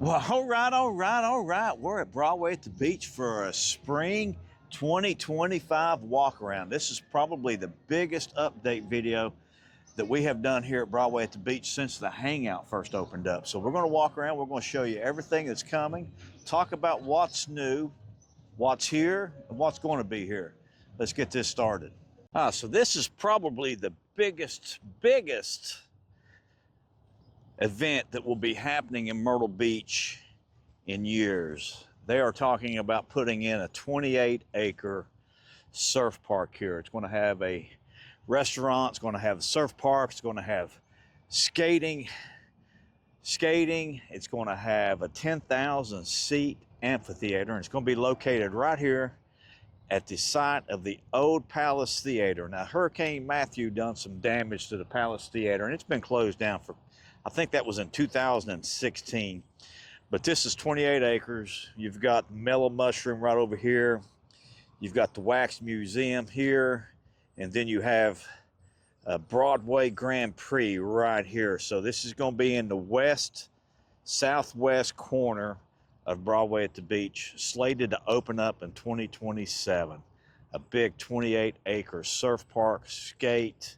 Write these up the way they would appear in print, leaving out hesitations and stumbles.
Well, all right. We're at Broadway at the beach for a spring 2025 walk around. This is probably the biggest update video that we have done here at Broadway at the beach since the Hangout first opened up. So we're going to walk around. We're going to show you everything that's coming, talk about what's new, what's here, and what's going to be here. Let's get this started. So this is probably the biggest event that will be happening in Myrtle Beach in years. They are talking about putting in a 28-acre surf park here. It's going to have a restaurant, it's going to have a surf park, it's going to have skating, it's going to have a 10,000 seat amphitheater, and it's going to be located right here at the site of the old Palace Theater. Now, Hurricane Matthew done some damage to the Palace Theater, and it's been closed down for, I think that was in 2016. But this is 28 acres. You've got Mellow Mushroom right over here. You've got the Wax Museum here. And then you have a Broadway Grand Prix right here. So this is going to be in the southwest corner of Broadway at the beach, slated to open up in 2027. A big 28-acre surf park, skate,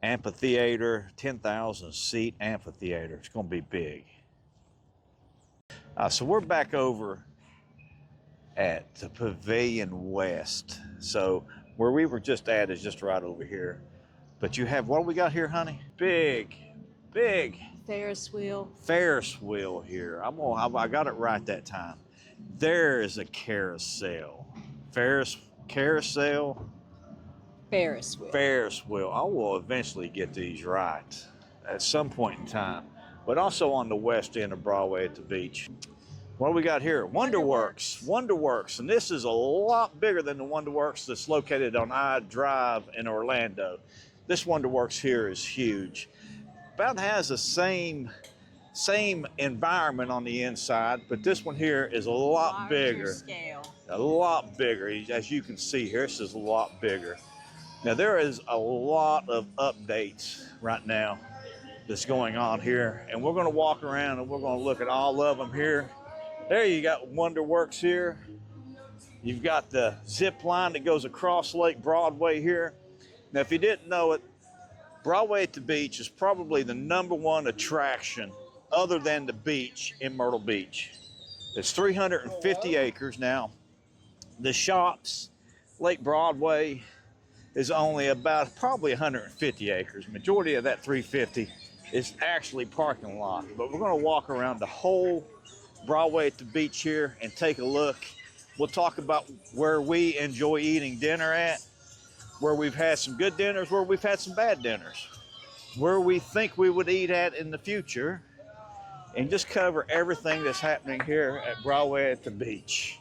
amphitheater, 10,000 seat amphitheater. It's going to be big. So we're back over at the Pavilion West. So where we were just at is just right over here. But you have, what do we got here, honey? Big Ferris wheel here. I got it right that time. There is a carousel. Ferris wheel. I will eventually get these right at some point in time. But also on the west end of Broadway at the beach. What do we got here? Wonderworks. And this is a lot bigger than the Wonderworks that's located on I Drive in Orlando. This Wonderworks here is huge. About has the same environment on the inside, but this one here is a lot bigger. Scale. A lot bigger. As you can see here, this is a lot bigger. Now there is a lot of updates right now that's going on here, and we're going to walk around and we're going to look at all of them here. There you got Wonderworks here. You've got the zip line that goes across Lake Broadway here. Now if you didn't know it, Broadway at the beach is probably the #1 attraction other than the beach in Myrtle Beach. It's 350 acres now. The shops, Lake Broadway, is only about probably 150 acres. Majority of that 350 is actually parking lot. But we're going to walk around the whole Broadway at the beach here and take a look. We'll talk about where we enjoy eating dinner at, where we've had some good dinners, where we've had some bad dinners, where we think we would eat at in the future, and just cover everything that's happening here at Broadway at the beach.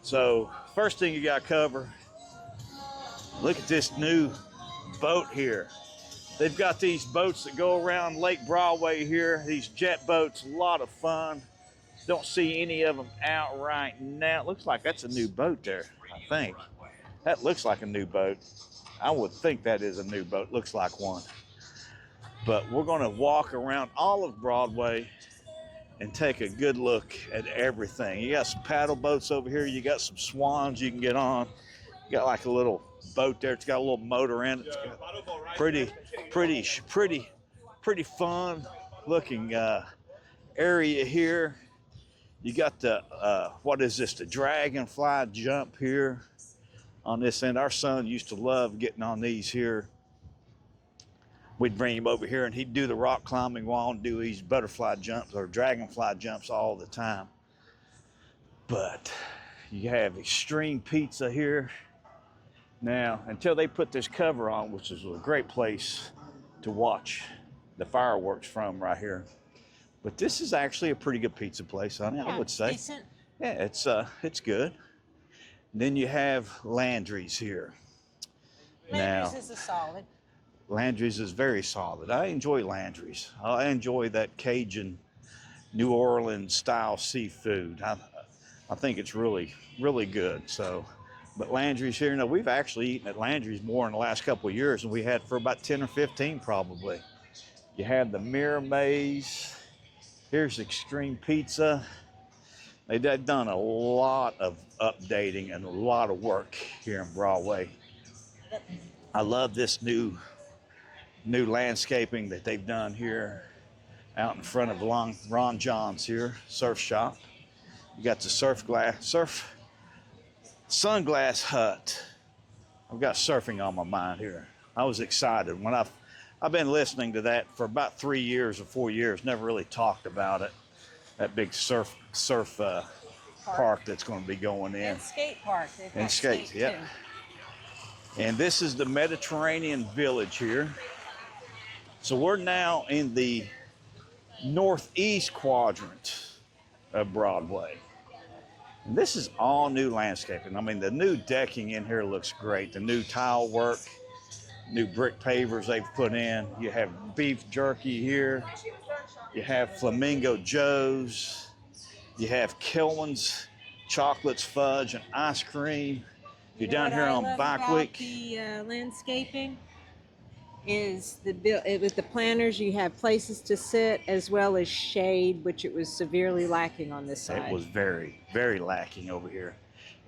So first thing you got to cover, look at this new boat here. They've got these boats that go around Lake Broadway here, these jet boats, a lot of fun. Don't see any of them out right now. It looks like that's a new boat there, I think. That looks like a new boat. I would think that is a new boat. Looks like one. But we're going to walk around all of Broadway and take a good look at everything. You got some paddle boats over here. You got some swans you can get on. You got like a little boat there. It's got a little motor in it. It's got pretty fun looking area here. You got the, what is this? The dragonfly jump here on this end. Our son used to love getting on these here. We'd bring him over here and he'd do the rock climbing wall and do these butterfly jumps or dragonfly jumps all the time. But you have extreme pizza here. Now, until they put this cover on, which is a great place to watch the fireworks from right here. But this is actually a pretty good pizza place, honey, I would say. Decent. Yeah, it's good. And then you have Landry's here. Landry's is solid. Landry's is very solid. I enjoy Landry's. I enjoy that Cajun, New Orleans style seafood. I think it's really good. So, but Landry's here. Now we've actually eaten at Landry's more in the last couple of years than we had for about 10 or 15 probably. You have the Mirror Maze. Here's Extreme Pizza. They've done a lot of updating and a lot of work here in Broadway. I love this new landscaping that they've done here out in front of Ron John's here, surf shop. You got the sunglass hut. I've got surfing on my mind here. I was excited when I've been listening to that for about 3 years or 4 years, never really talked about it. That big surf park that's going to be going in. And skate park. And skate, yeah. And this is the Mediterranean Village here. So we're now in the northeast quadrant of Broadway. And this is all new landscaping. I mean, the new decking in here looks great. The new tile work, new brick pavers they've put in. You have beef jerky here. You have Flamingo Joe's. You have Kilwin's chocolates, fudge, and ice cream. You're down here on Bike Week. The landscaping is with the planters, you have places to sit as well as shade, which it was severely lacking on this side. It was very, very lacking over here.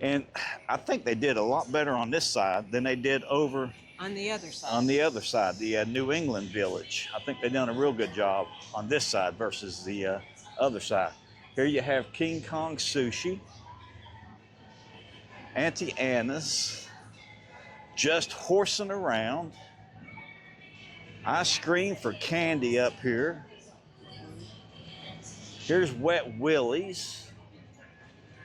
And I think they did a lot better on this side than they did over on the other side. On the other side, the New England Village. I think they've done a real good job on this side versus the other side. Here you have King Kong Sushi, Auntie Anna's, Just Horsing Around, Ice Cream for Candy up here. Here's Wet Willie's.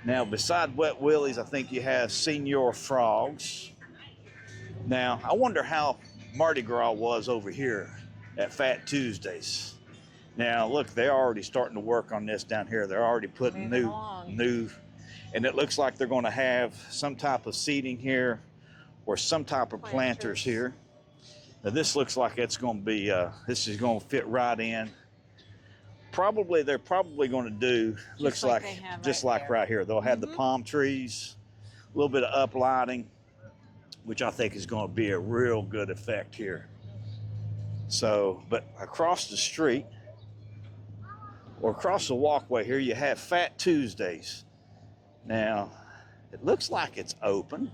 Now, beside Wet Willie's, I think you have Senior Frogs. Now, I wonder how Mardi Gras was over here at Fat Tuesdays. Now, look, they're already starting to work on this down here. They're already putting new, and it looks like they're going to have some type of seating here or some type of planters here. Now, this looks like it's going to be, this is going to fit right in. They're probably going to do, looks like just like right here. They'll have the palm trees, a little bit of uplighting, which I think is going to be a real good effect here. So, but across the street, or across the walkway here, you have Fat Tuesdays. Now, it looks like it's open,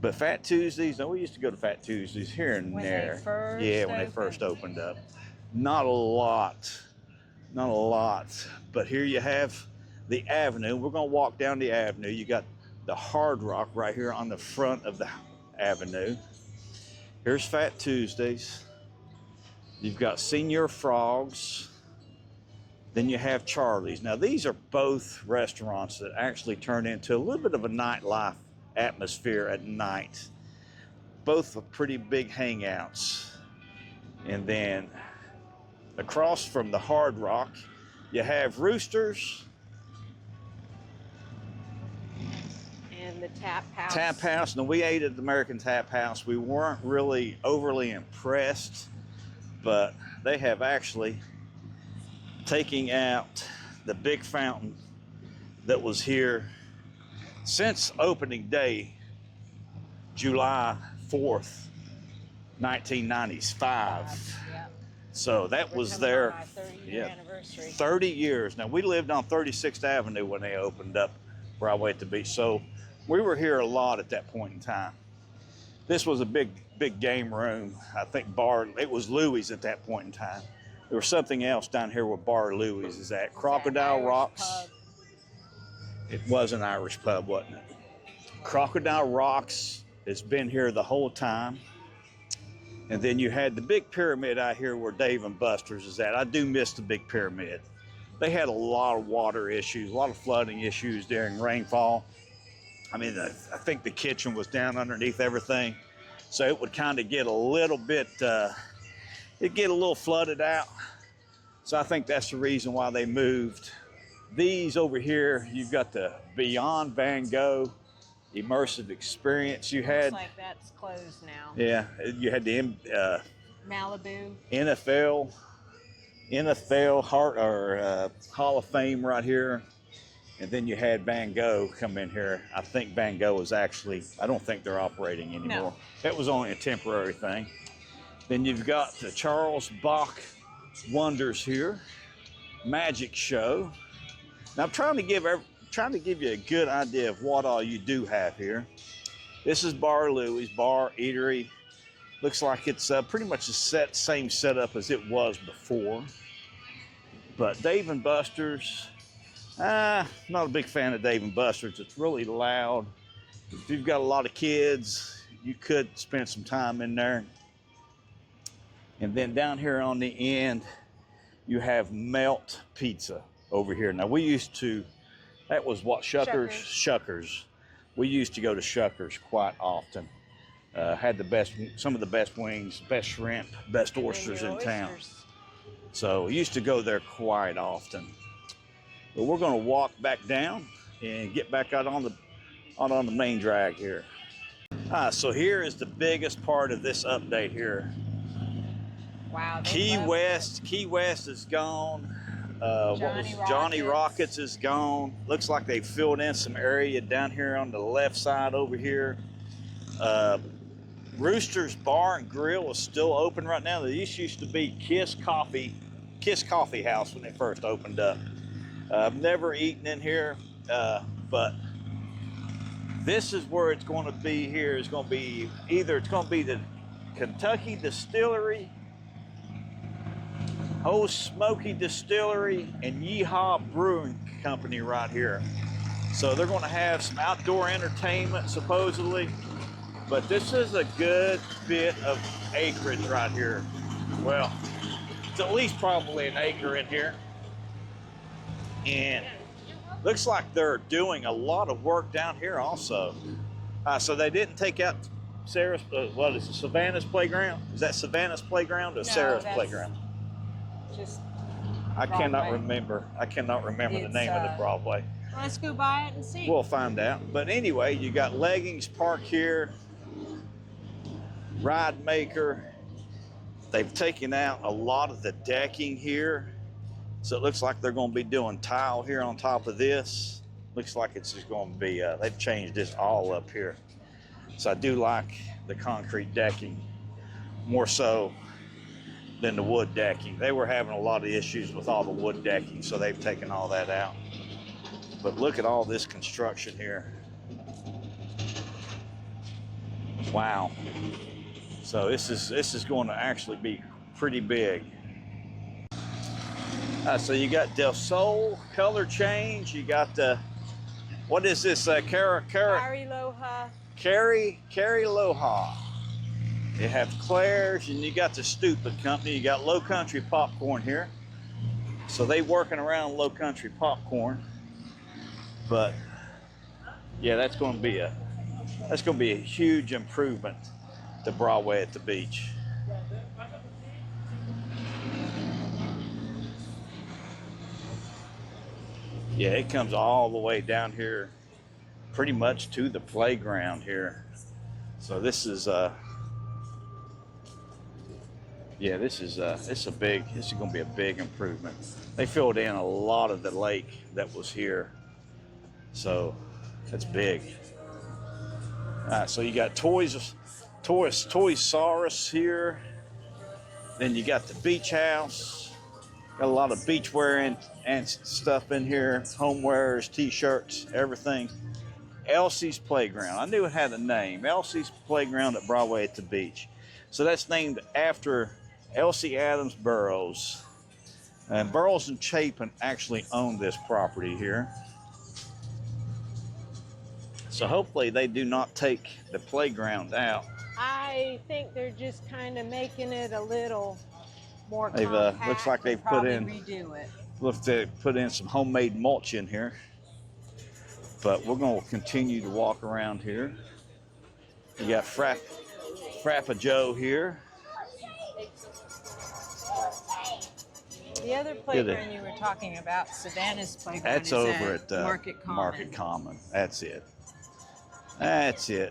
but Fat Tuesdays, we used to go to Fat Tuesdays here and there. When they first opened up. Not a lot, but here you have the avenue. We're gonna walk down the avenue. You got the Hard Rock right here on the front of the avenue. Here's Fat Tuesdays. You've got Senior Frogs. Then you have Charlie's. Now, these are both restaurants that actually turn into a little bit of a nightlife atmosphere at night. Both are pretty big hangouts. And then across from the Hard Rock, you have Roosters. And the Tap House. Tap House. Now, we ate at the American Tap House. We weren't really overly impressed, but they have actually taking out the big fountain that was here since opening day, July 4th, 1995. Yeah. So that was their 30 years. Now, we lived on 36th Avenue when they opened up Broadway at the beach. So we were here a lot at that point in time. This was a big game room. I think it was Louie's at that point in time. There was something else down here where Bar Louie's is at. Crocodile Rocks. It was an Irish pub, wasn't it? Crocodile Rocks has been here the whole time. And then you had the big pyramid out here where Dave and Buster's is at. I do miss the big pyramid. They had a lot of water issues, a lot of flooding issues during rainfall. I mean, I think the kitchen was down underneath everything. So it would kind of get a little bit, it'd get a little flooded out. So I think that's the reason why they moved. These over here, you've got the Beyond Van Gogh immersive experience. You had, looks like that's closed now. Yeah, you had the Malibu. NFL Hall of Fame right here. And then you had Van Gogh come in here. I think Van Gogh is actually, I don't think they're operating anymore. No. That was only a temporary thing. Then you've got the Charles Bach Wonders here. magic show. Now I'm trying to give you a good idea of what all you do have here. This is Bar Louie's Bar Eatery. Looks like it's pretty much the same setup as it was before. But Dave & Buster's, not a big fan of Dave & Buster's. It's really loud. If you've got a lot of kids, you could spend some time in there. And then down here on the end, you have Melt Pizza over here. Now that was what, Shuckers. We used to go to Shuckers quite often. Had some of the best wings, best shrimp, best oysters in town. So we used to go there quite often. But we're gonna walk back down and get back out on the main drag here. So here is the biggest part of this update here. Wow. Key West is gone. Johnny Rockets is gone. Looks like they filled in some area down here on the left side over here. Rooster's Bar and Grill is still open right now. This used to be Kiss Coffee House when it first opened up. I've never eaten in here, but this is where it's going to be here. It's going to be the Kentucky Distillery, Old Smoky Distillery, and Yeehaw Brewing Company right here. So they're going to have some outdoor entertainment supposedly, but this is a good bit of acreage right here. Well, it's at least probably an acre in here. And looks like they're doing a lot of work down here also. So they didn't take out Sarah's, what is it, Savannah's playground? Is that Savannah's playground or Sarah's playground? Just I cannot remember the name of the Broadway. Let's go by it and see. We'll find out. But anyway, you got Leggings Park here, Ride Maker. They've taken out a lot of the decking here. So it looks like they're going to be doing tile here on top of this. Looks like it's just going to be, they've changed this all up here. So I do like the concrete decking more so than the wood decking. They were having a lot of issues with all the wood decking, so they've taken all that out. But look at all this construction here. Wow. So this is going to actually be pretty big. So you got Del Sol color change. You got the, what is this? Carrie Loha. You have Claire's, and you got the Stupid Company. You got Low Country Popcorn here. So they working around Low Country Popcorn. But yeah, that's going to be a huge improvement to Broadway at the beach. Yeah, it comes all the way down here, pretty much to the playground here. So this is going to be a big improvement. They filled in a lot of the lake that was here, so that's big. So you got Toys R Us here. Then you got the beach house. Got a lot of beachwear and stuff in here, homewares, t-shirts, everything. Elsie's Playground. I knew it had a name. Elsie's Playground at Broadway at the beach. So that's named after Elsie Adams Burroughs. And Burroughs and Chapin actually own this property here. So hopefully they do not take the playground out. I think they're just kind of making it a little more compact. Looks like they've put in some homemade mulch in here. But we're going to continue to walk around here. You got Frappa Joe here. The other playground you were talking about, Savannah's playground, that's is over at at Market Common. That's it.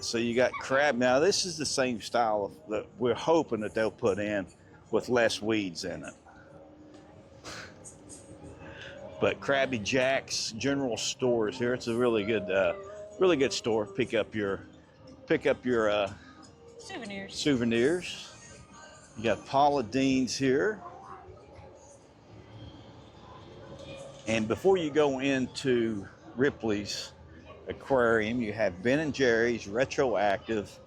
So you got crab. Now this is the same style that we're hoping that they'll put in with less weeds in it. But Krabby Jack's General Store is here. It's a really good store. Pick up your souvenirs. You got Paula Dean's here. And before you go into Ripley's Aquarium, you have Ben & Jerry's, Retroactive,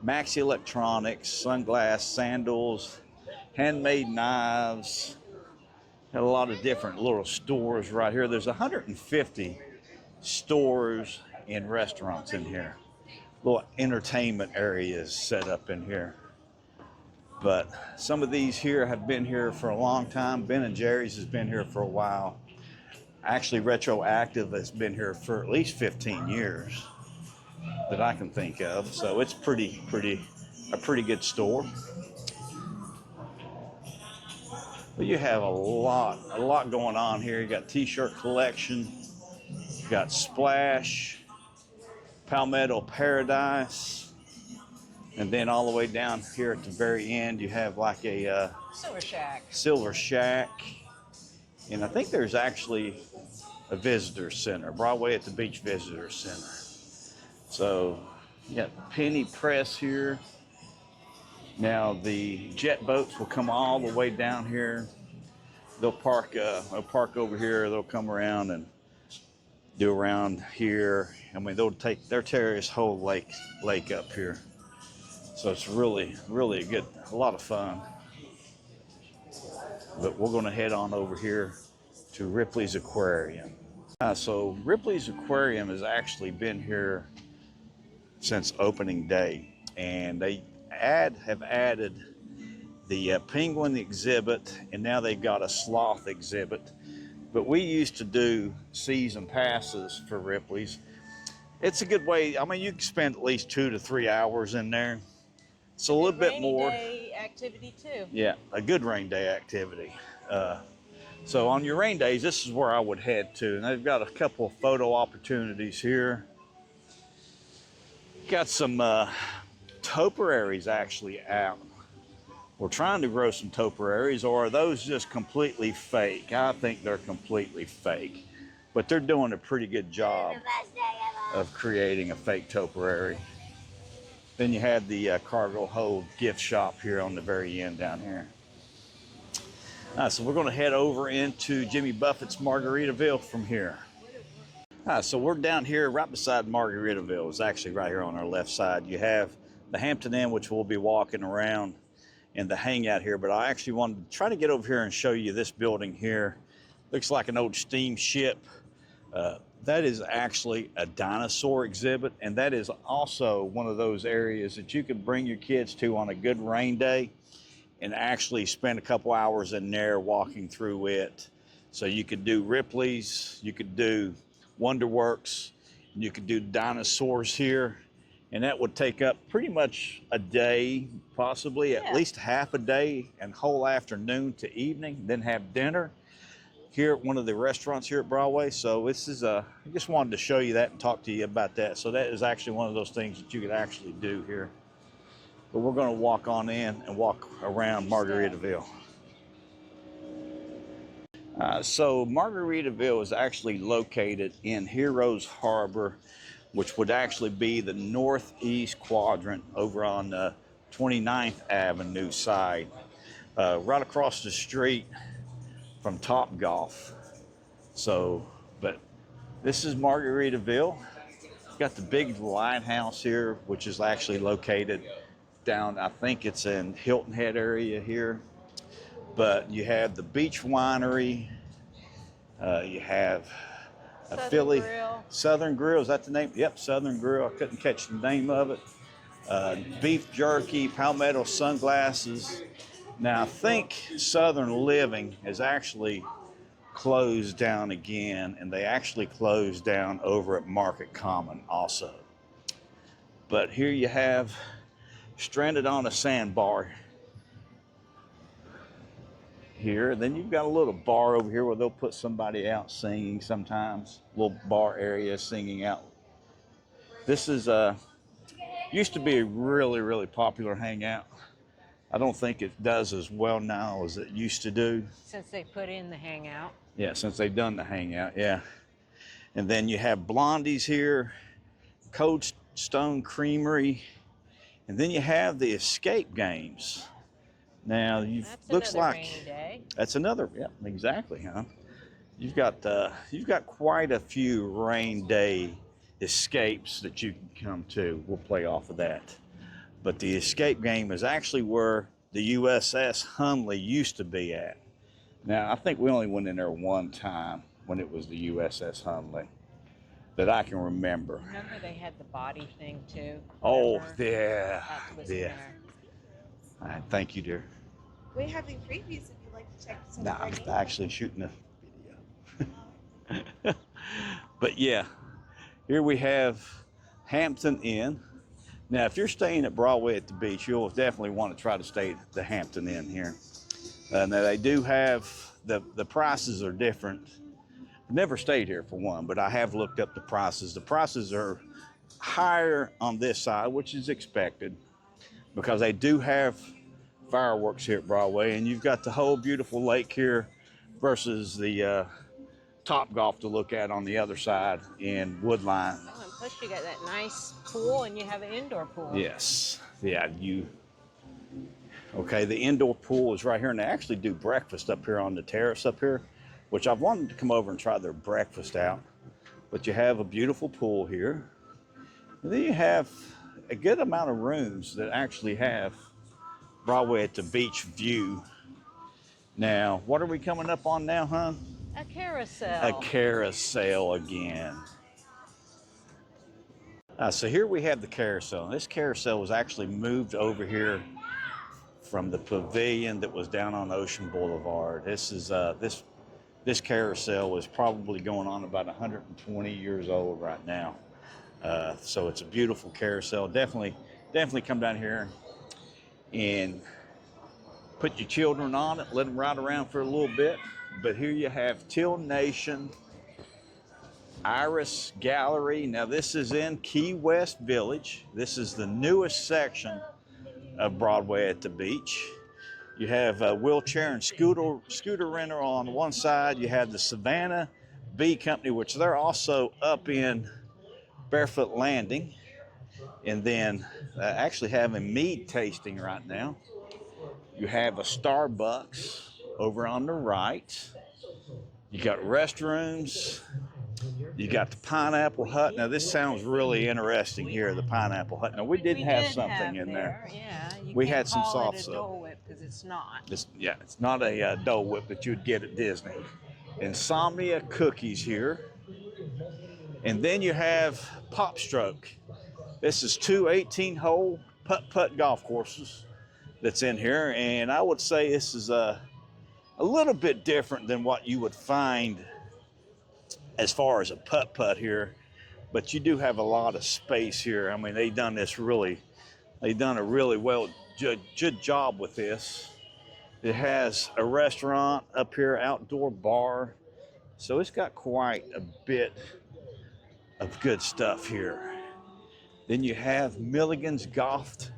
Maxi Electronics, Sunglass, Sandals, Handmade Knives. Had a lot of different little stores right here. There's 150 stores and restaurants in here. Little entertainment areas set up in here. But some of these here have been here for a long time. Ben & Jerry's has been here for a while. Actually, Retroactive has been here for at least 15 years that I can think of. So it's a pretty good store. But you have a lot going on here. You got t-shirt collection, you got Splash, Palmetto Paradise, and then all the way down here at the very end, you have like a Silver Shack. And I think there's actually a visitor center, Broadway at the Beach Visitor Center. So you got Penny Press here. Now the jet boats will come all the way down here. They'll park over here. They'll come around and do around here. I mean, they'll tear this whole lake up here. So it's really a lot of fun. But we're going to head on over here to Ripley's Aquarium. So Ripley's Aquarium has actually been here since opening day, and they have added the penguin exhibit, and now they've got a sloth exhibit. But we used to do season passes for Ripley's. It's a good way. I mean, you can spend at least 2 to 3 hours in there. It's a little bit more. Rainy day activity too. Yeah, a good rain day activity. So on your rain days, this is where I would head to. And they've got a couple of photo opportunities here. Got some topiaries actually out. We're trying to grow some topiaries, or are those just completely fake? I think they're completely fake, but they're doing a pretty good job of creating a fake topiary. Then you have the cargo hold gift shop here on the very end down here. So we're going to head over into Jimmy Buffett's Margaritaville from here. So we're down here right beside Margaritaville. It's actually right here on our left side. You have the Hampton Inn, which we'll be walking around, and the Hangout here. But I actually wanted to try to get over here and show you this building here. Looks like an old steamship. That is actually a dinosaur exhibit, and that is also one of those areas that you could bring your kids to on a good rain day and actually spend a couple hours in there walking through it. So you could do Ripley's, you could do Wonderworks, you could do dinosaurs here, and that would take up pretty much a day, possibly at least half a day and whole afternoon to evening, then have dinner here at one of the restaurants here at Broadway. So this is I just wanted to show you that and talk to you about that. So that is actually one of those things that you could actually do here. But we're going to walk on in and walk around Margaritaville. So Margaritaville is actually located in Heroes Harbor, which would actually be the northeast quadrant over on the 29th Avenue side, right across the street from Top Golf. So, but this is Margaritaville. Got the big lighthouse here, which is actually located down, I think it's in Hilton Head area here. But you have the beach winery. You have a Philly Grill. Southern Grill. Is that the name? Yep, Southern Grill. I couldn't catch the name of it. Beef jerky, Palmetto sunglasses. Now I think Southern Living has actually closed down again, and they actually closed down over at Market Common also. But here you have Stranded on a Sandbar here. Then you've got a little bar over here where they'll put somebody out singing sometimes. Little bar area singing out. This is used to be a really popular hangout. I don't think it does as well now as it used to do. Since they put in the Hangout. Yeah, since they've done the Hangout, yeah. And then you have Blondie's here, Cold Stone Creamery, and then you have the escape games. Now, That's looks another like rainy day. that's another, yeah, exactly, huh? you've got quite a few rain day escapes that you can come to. We'll play off of that. But the escape game is actually where the USS Hunley used to be at. Now, I think we only went in there one time when it was the USS Hunley that I can remember. Remember they had the body thing too? Oh, Remember? yeah. That was Yeah. there. All right, thank you, dear. We're having previews if you'd like to check some No, of our I'm games. actually shooting a video. But yeah, here we have Hampton Inn. Now, if you're staying at Broadway at the beach, you'll definitely want to try to stay at the Hampton Inn here. Now, they do have, the prices are different. I've never stayed here for one, but I have looked up the prices. The prices are higher on this side, which is expected, because they do have fireworks here at Broadway, and you've got the whole beautiful lake here versus the Top Golf to look at on the other side in Woodline. Oh, and plus you got that nice pool, and you have an indoor pool. Yes, yeah, okay, the indoor pool is right here, and they actually do breakfast up here on the terrace up here, which I've wanted to come over and try their breakfast out. But you have a beautiful pool here. And then you have a good amount of rooms that actually have Broadway at the beach view. Now, what are we coming up on now, huh? A carousel. A carousel again. So here we have the carousel. This carousel was actually moved over here from the pavilion that was down on Ocean Boulevard. This is this carousel is probably going on about 120 years old right now. So it's a beautiful carousel. Definitely come down here and put your children on it, let them ride around for a little bit. But here you have Till Nation, Iris Gallery. Now this is in Key West Village. This is the newest section of Broadway at the beach. You have a wheelchair and scooter rental on one side. You have the Savannah Bee Company, which they're also up in Barefoot Landing. And then actually having mead tasting right now. You have a Starbucks over on the right. You got restrooms. You got the Pineapple Hut. Now this sounds really interesting here, the Pineapple Hut. Now we did have something in there. Yeah, We had some soft soap. soap. Dole Whip because it's not. It's not a Dole Whip that you'd get at Disney. Insomnia cookies here. And then you have Pop Stroke. This is two 18-hole putt-putt golf courses that's in here. And I would say this is a little bit different than what you would find as far as a putt-putt here. But you do have a lot of space here. I mean, they've done a really good job with this. It has a restaurant up here, outdoor bar. So it's got quite a bit of good stuff here. Then you have Milligan's Golf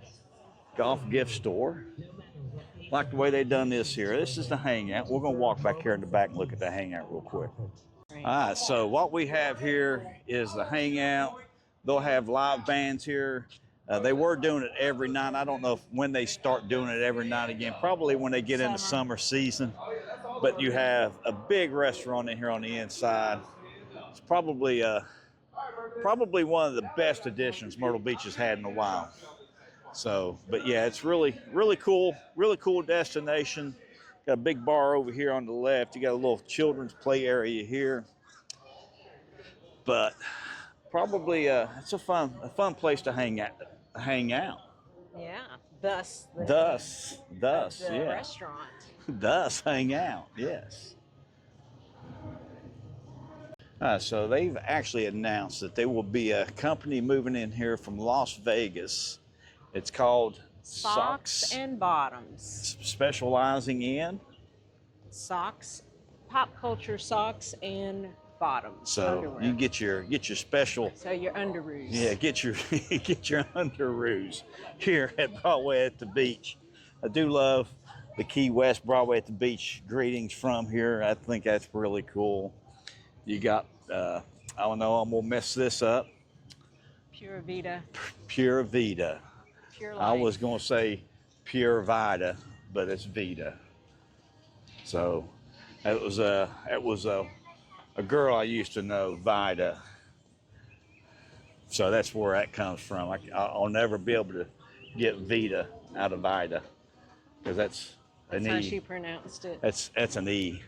Gift Store. Like the way they've done this here. This is the Hangout. We're gonna walk back here in the back and look at the Hangout real quick. All right, so what we have here is the Hangout. They'll have live bands here. They were doing it every night. I don't know when they start doing it every night again. Probably when they get into summer season. But you have a big restaurant in here on the inside. It's probably one of the best additions Myrtle Beach has had in a while. So, but yeah, it's really cool destination. Got a big bar over here on the left. You got a little children's play area here. But probably it's a fun place to hang out. Yeah. Thus, the yeah. Restaurant. Thus, hang out. Yes. So they've actually announced that there will be a company moving in here from Las Vegas. It's called Socks and Bottoms. Specializing in socks, pop culture socks and bottoms. So underwear. you get your special. So your underoos. Yeah, get your underoos here at Broadway at the beach. I do love the Key West Broadway at the beach greetings from here. I think that's really cool. You got I don't know, I'm gonna mess this up. Pura Vida. Pura Vida. Pure Life. I was gonna say Pure Vida, but it's Vida. So it was a girl I used to know, Vida. So that's where that comes from. I'll never be able to get Vita out of Vida because that's That's an how E. she pronounced it. That's an E.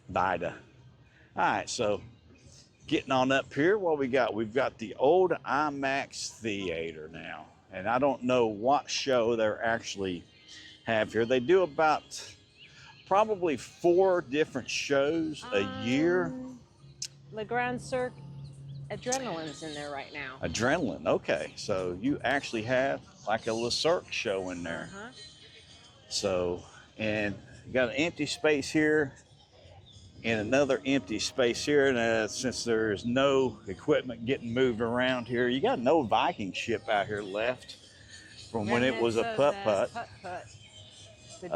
Vida. All right, so getting on up here, what we got? We've got the old IMAX theater now, and I don't know what show they're actually have here. They do about probably 4 different shows a year. Le Grand Cirque Adrenaline's in there right now. Adrenaline, okay. So you actually have like a Le Cirque show in there. Uh-huh. So, and you got an empty space here and another empty space here. And since there's no equipment getting moved around here, you got an old Viking ship out here left from when it was a putt-putt. Putt-putt. The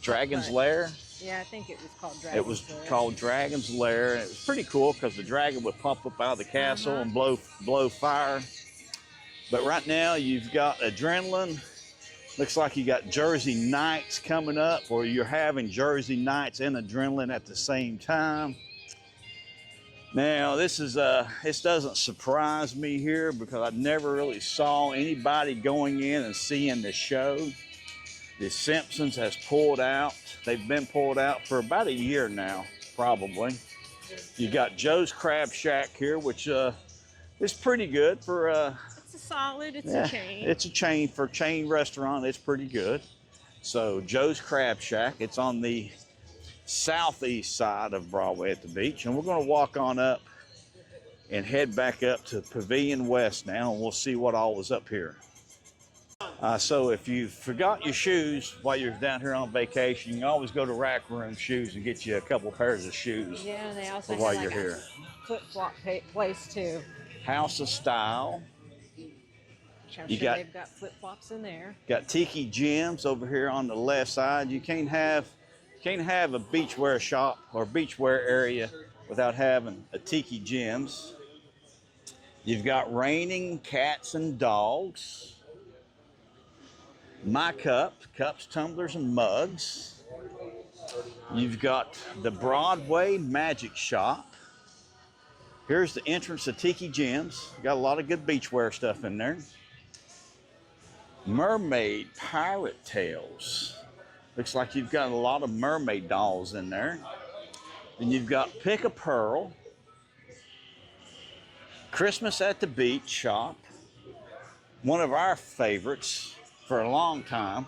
Dragon's Lair. Yeah, I think it was called Dragon's Lair. It was called Dragon's Lair, and it was pretty cool because the dragon would pump up out of the castle and blow fire. But right now you've got Adrenaline. Looks like you got Jersey Nights coming up, or you're having Jersey Nights and Adrenaline at the same time. Now this doesn't surprise me here because I never really saw anybody going in and seeing the show. The Simpsons has pulled out. They've been pulled out for about a year now, probably. You got Joe's Crab Shack here, which is pretty good for It's a solid, it's a chain. It's a chain for chain restaurant. It's pretty good. So Joe's Crab Shack, it's on the southeast side of Broadway at the beach. And we're gonna walk on up and head back up to Pavilion West now, and we'll see what all is up here. So if you forgot your shoes while you're down here on vacation, you can always go to Rack Room Shoes and get you a couple pairs of shoes. Yeah, and they also while have you're like here. a flip-flop place too. House of Style. Which I'm You sure got- they've got flip-flops in there. Got Tiki Gems over here on the left side. You can't have a beachwear shop or beachwear area without having a Tiki Gems. You've got Raining Cats and Dogs. My cups, tumblers, and mugs. You've got the Broadway Magic Shop. Here's the entrance to Tiki Gems. Got a lot of good beachwear stuff in there. Mermaid Pirate Tales. Looks like you've got a lot of mermaid dolls in there. Then you've got Pick a Pearl. Christmas at the Beach Shop. One of our favorites for a long time.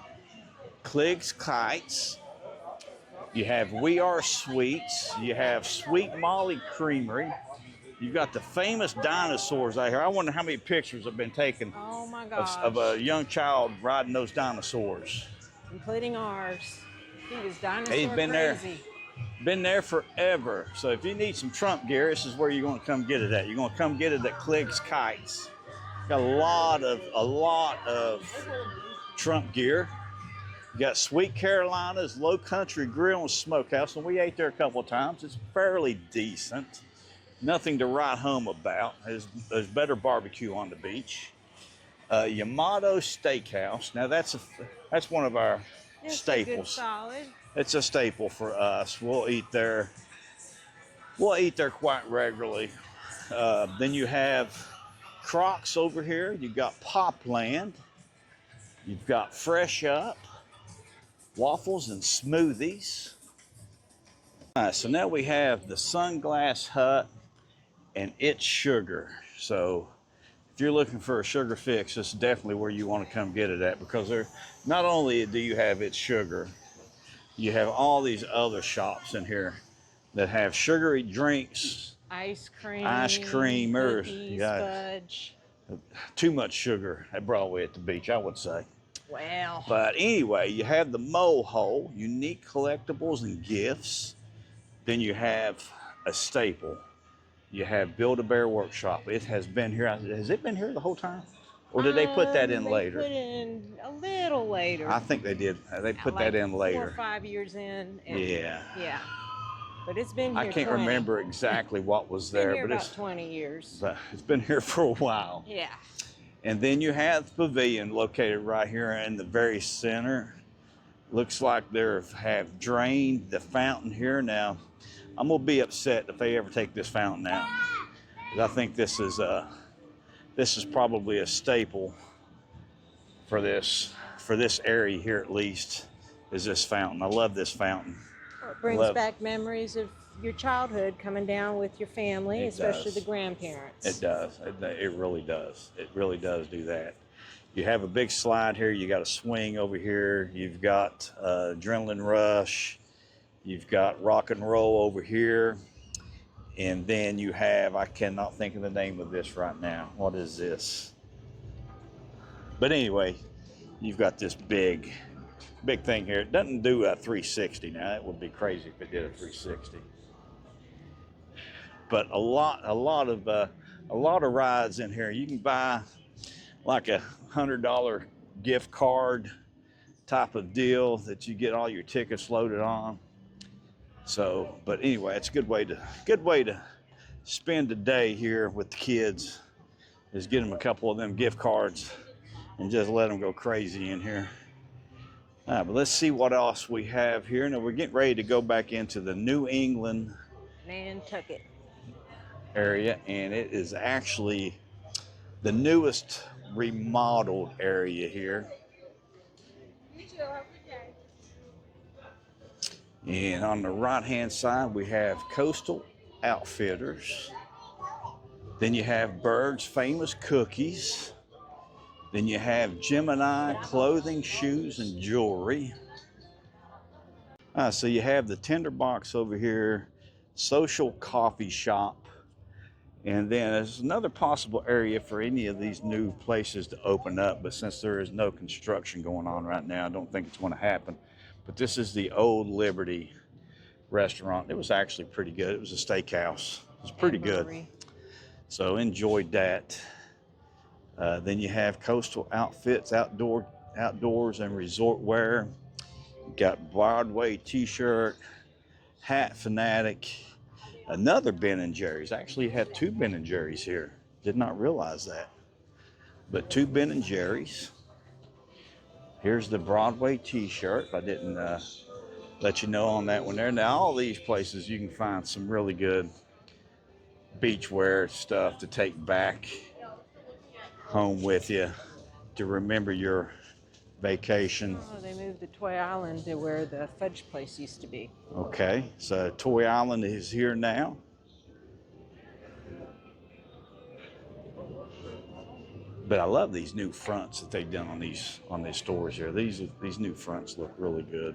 Clig's Kites. You have We Are Sweets. You have Sweet Molly Creamery. You've got the famous dinosaurs out here. I wonder how many pictures have been taken Oh my gosh. of a young child riding those dinosaurs. Including ours. He was dinosaur He's been there. crazy. Been there forever. So if you need some Trump gear, this is where you're going to come get it at. You're going to come get it at Clig's Kites. Got a lot of Trump gear. You got Sweet Carolina's Low Country Grill and Smokehouse, and we ate there a couple of times. It's fairly decent. Nothing to write home about. There's better barbecue on the beach. Yamato Steakhouse. Now that's one of our It's a staples. good solid. It's a staple for us. We'll eat there. We'll eat there quite regularly. Then you have Crocs over here. You've got Popland. You've got Fresh Up, waffles and smoothies. All right, so now we have the Sunglass Hut and It's Sugar. So if you're looking for a sugar fix, this is definitely where you want to come get it at, because not only do you have It's Sugar, you have all these other shops in here that have sugary drinks, Ice cream, cookies, fudge. too much sugar at Broadway at the beach, I would say. Well, But anyway, you have the Mole Hole, unique collectibles and gifts. Then you have a staple. You have Build-A-Bear Workshop. It has been here. Has it been here the whole time? Or did they put that in later? They put in a little later. I think they did. They put like that in 4 later. or 5 years in. And Yeah. Yeah. But it's been here I can't 20. remember exactly what was It's been there, here but about 20 years. it's been here for a while. Yeah. And then you have the Pavilion located right here in the very center. Looks like they have drained the fountain here. Now, I'm gonna be upset if they ever take this fountain out. 'Cause I think this is probably a staple for this area here, at least, is this fountain. I love this fountain. Well, it brings back memories of your childhood coming down with your family, It especially does. the grandparents. It does. It really does. It really does do that. You have a big slide here. You got a swing over here. You've got adrenaline rush. You've got rock and roll over here. And then you have, I cannot think of the name of this right now. What is this? But anyway, you've got this big thing here. It doesn't do a 360 now. That would be crazy if it did a 360. But a lot of rides in here. You can buy like a $100 gift card type of deal that you get all your tickets loaded on. So, but anyway, it's a good way to spend a day here with the kids, is get them a couple of them gift cards and just let them go crazy in here. But let's see what else we have here. Now we're getting ready to go back into the New England Nantucket area, and it is actually the newest remodeled area here. And on the right-hand side, we have Coastal Outfitters. Then you have Bird's Famous Cookies. Then you have Gemini Clothing, Shoes, and Jewelry. So you have the Tinderbox over here, Social Coffee Shop. And then there's another possible area for any of these new places to open up, but since there is no construction going on right now, I don't think it's going to happen. But this is the Old Liberty restaurant. It was actually pretty good. It was a steakhouse. It was pretty good. So enjoyed that. Then you have Coastal Outfits, outdoors and resort wear. You got Broadway t-shirt, Hat Fanatic, another Ben & Jerry's. Actually had two Ben & Jerry's here. Did not realize that. But two Ben & Jerry's. Here's the Broadway t-shirt. I didn't let you know on that one there. Now all these places you can find some really good beachwear stuff to take back home with you to remember your vacation. Oh, they moved the Toy Island to where the fudge place used to be. Okay, so Toy Island is here now. But I love these new fronts that they've done on these stores here. These new fronts look really good.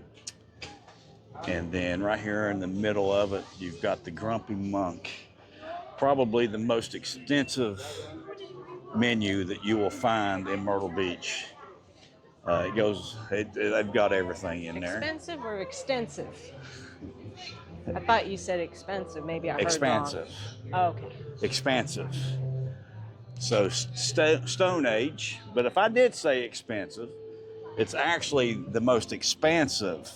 And then right here in the middle of it, you've got the Grumpy Monk. Probably the most extensive menu that you will find in Myrtle Beach. They've got everything in there. Expensive or extensive? I thought you said expensive. Maybe I heard Expansive. wrong. Oh, okay. Expansive. So Stone Age, but if I did say expensive, it's actually the most expansive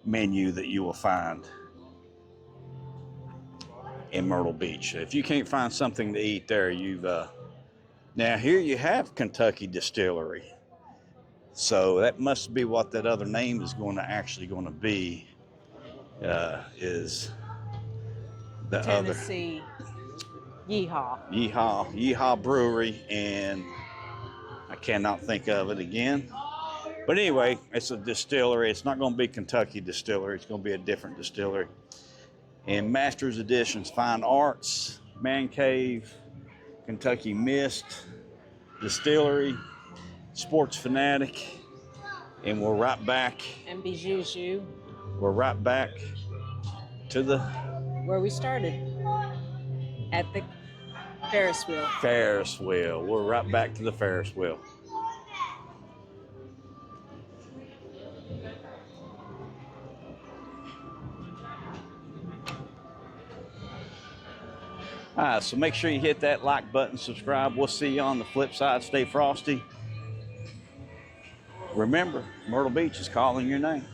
menu that you will find in Myrtle Beach. If you can't find something to eat there, now here you have Kentucky Distillery. So that must be what that other name is going to be, is the Tennessee Yeehaw Brewery, and I cannot think of it again. But anyway, it's a distillery. It's not going to be Kentucky Distillery. It's going to be a different distillery. And Master's Editions, Fine Arts, Man Cave, Kentucky Mist, Distillery, Sports Fanatic, and we're right back. And Bijou. We're right back to where we started, at the Ferris wheel. Ferris wheel. We're right back to the Ferris wheel. All right, so make sure you hit that like button, subscribe. We'll see you on the flip side. Stay frosty. Remember, Myrtle Beach is calling your name.